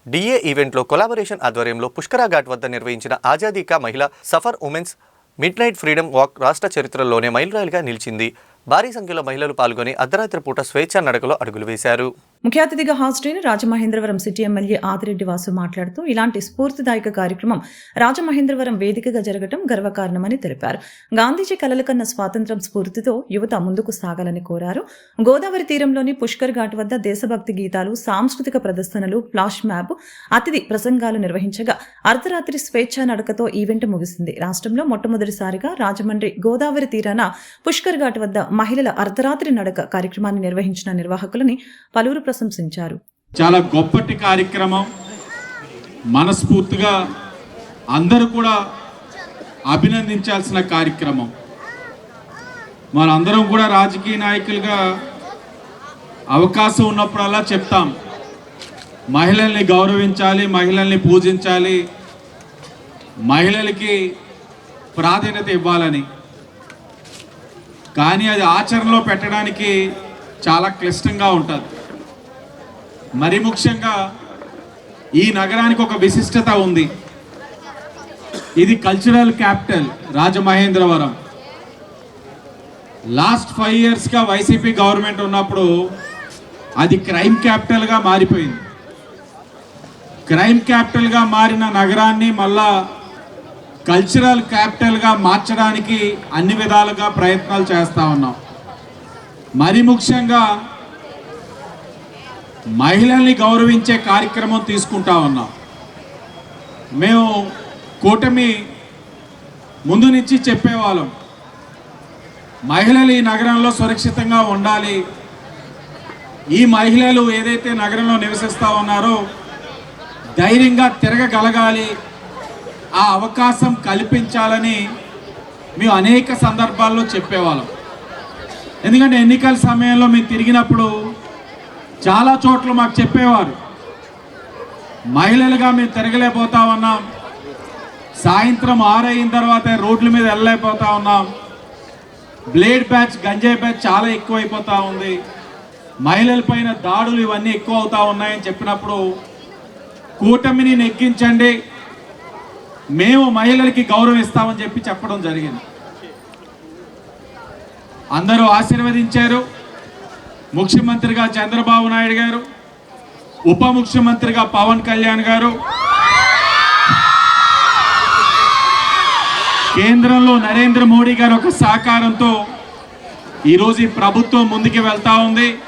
DA ఈవెంట్లో collaboration ఆధ్వర్యంలో పుష్కరా ఘాట్ వద్ద నిర్వహించిన ఆజాదీ కా మహిళా suffer women's mid night freedom walk రాష్ట్ర చరిత్రలోనే మైలురాయిగా నిలిచింది. భారీ సంఖ్యలో మహిళలు పాల్గొని అర్ధరాత్రి పూట స్వేచ్ఛా నడకలో అడుగులు వేశారు. ముఖ్య అతిథిగా హాజరైన రాజమహేంద్రవరం సిటీ ఎమ్మెల్యే ఆదిరెడ్డి వాసు మాట్లాడుతూ ఇలాంటి స్ఫూర్తిదాయక కార్యక్రమం రాజమహేంద్రవరం వేదికగా జరగడం గర్వకారణమని తెలిపారు. గాంధీజీ కలల కన్న స్వాతంత్ర్యం స్ఫూర్తితో యువత ముందుకు సాగాలని కోరారు. గోదావరి తీరంలోని పుష్కర్ ఘాట్ వద్ద దేశభక్తి గీతాలు, సాంస్కృతిక ప్రదర్శనలు, ఫ్లాష్ మ్యాప్, అతిథి ప్రసంగాలు నిర్వహించగా అర్ధరాత్రి స్వేచ్ఛా నడకతో ఈవెంట్ ముగిసింది. రాష్ట్రంలో మొట్టమొదటిసారిగా రాజమండ్రి గోదావరి తీరాన పుష్కర్ ఘాట్ వద్ద మహిళల అర్ధరాత్రి నడక కార్యక్రమాన్ని నిర్వహించిన నిర్వాహకులని పలువురు ప్రశంసించారు. చాలా గొప్పటి కార్యక్రమం. మనస్ఫూర్తిగా అందరూ కూడా అభినందించాల్సిన కార్యక్రమం. మనందరం కూడా రాజకీయ నాయకులుగా అవకాశం ఉన్నప్పుడల్లా చెప్తాం, మహిళల్ని గౌరవించాలి, మహిళల్ని పూజించాలి, మహిళలకి ప్రాధాన్యత ఇవ్వాలని. కానీ అది ఆచరణలో పెట్టడానికి చాలా క్లిష్టంగా ఉంటుంది. మరి ముఖ్యంగా ఈ నగరానికి ఒక విశిష్టత ఉంది. ఇది కల్చరల్ క్యాపిటల్ రాజమహేంద్రవరం. లాస్ట్ 5 yearsగా వైసీపీ గవర్నమెంట్ ఉన్నప్పుడు అది క్రైమ్ క్యాపిటల్గా మారిపోయింది. క్రైమ్ క్యాపిటల్గా మారిన నగరాన్ని మళ్ళా కల్చరల్ క్యాపిటల్గా మార్చడానికి అన్ని విధాలుగా ప్రయత్నాలు చేస్తూ ఉన్నాం. మరి ముఖ్యంగా మహిళల్ని గౌరవించే కార్యక్రమం తీసుకుంటా ఉన్నాం. మేము కూటమి ముందు నుంచి చెప్పేవాళ్ళం, మహిళలు ఈ నగరంలో సురక్షితంగా ఉండాలి, ఈ మహిళలు ఏదైతే నగరంలో నివసిస్తూ ఉన్నారో ధైర్యంగా తిరగగలగాలి, ఆ అవకాశం కల్పించాలని మేము అనేక సందర్భాల్లో చెప్పేవాళ్ళం. ఎందుకంటే ఎన్నికల సమయంలో మేము తిరిగినప్పుడు చాలా చోట్ల మాకు చెప్పేవారు, మహిళలుగా మేము తిరగలేకపోతా ఉన్నాం, సాయంత్రం 6 అయిన తర్వాత రోడ్ల మీద వెళ్ళలేకపోతా ఉన్నాం, బ్లేడ్ బ్యాచ్, గంజాయి బ్యాచ్ చాలా ఎక్కువైపోతూ ఉంది, మహిళలపైన దాడులు ఇవన్నీ ఎక్కువ అవుతూ ఉన్నాయని చెప్పినప్పుడు కూటమిని నెగ్గించండి, మేము మహిళలకి గౌరవం ఇస్తామని చెప్పడం జరిగింది. అందరూ ఆశీర్వదించారు. ముఖ్యమంత్రిగా చంద్రబాబు నాయుడు గారు, ఉప ముఖ్యమంత్రిగా పవన్ కళ్యాణ్ గారు, కేంద్రంలో నరేంద్ర మోడీ గారు ఒక సహకారంతో ఈరోజు ఈ ప్రభుత్వం ముందుకు వెళ్తా ఉంది.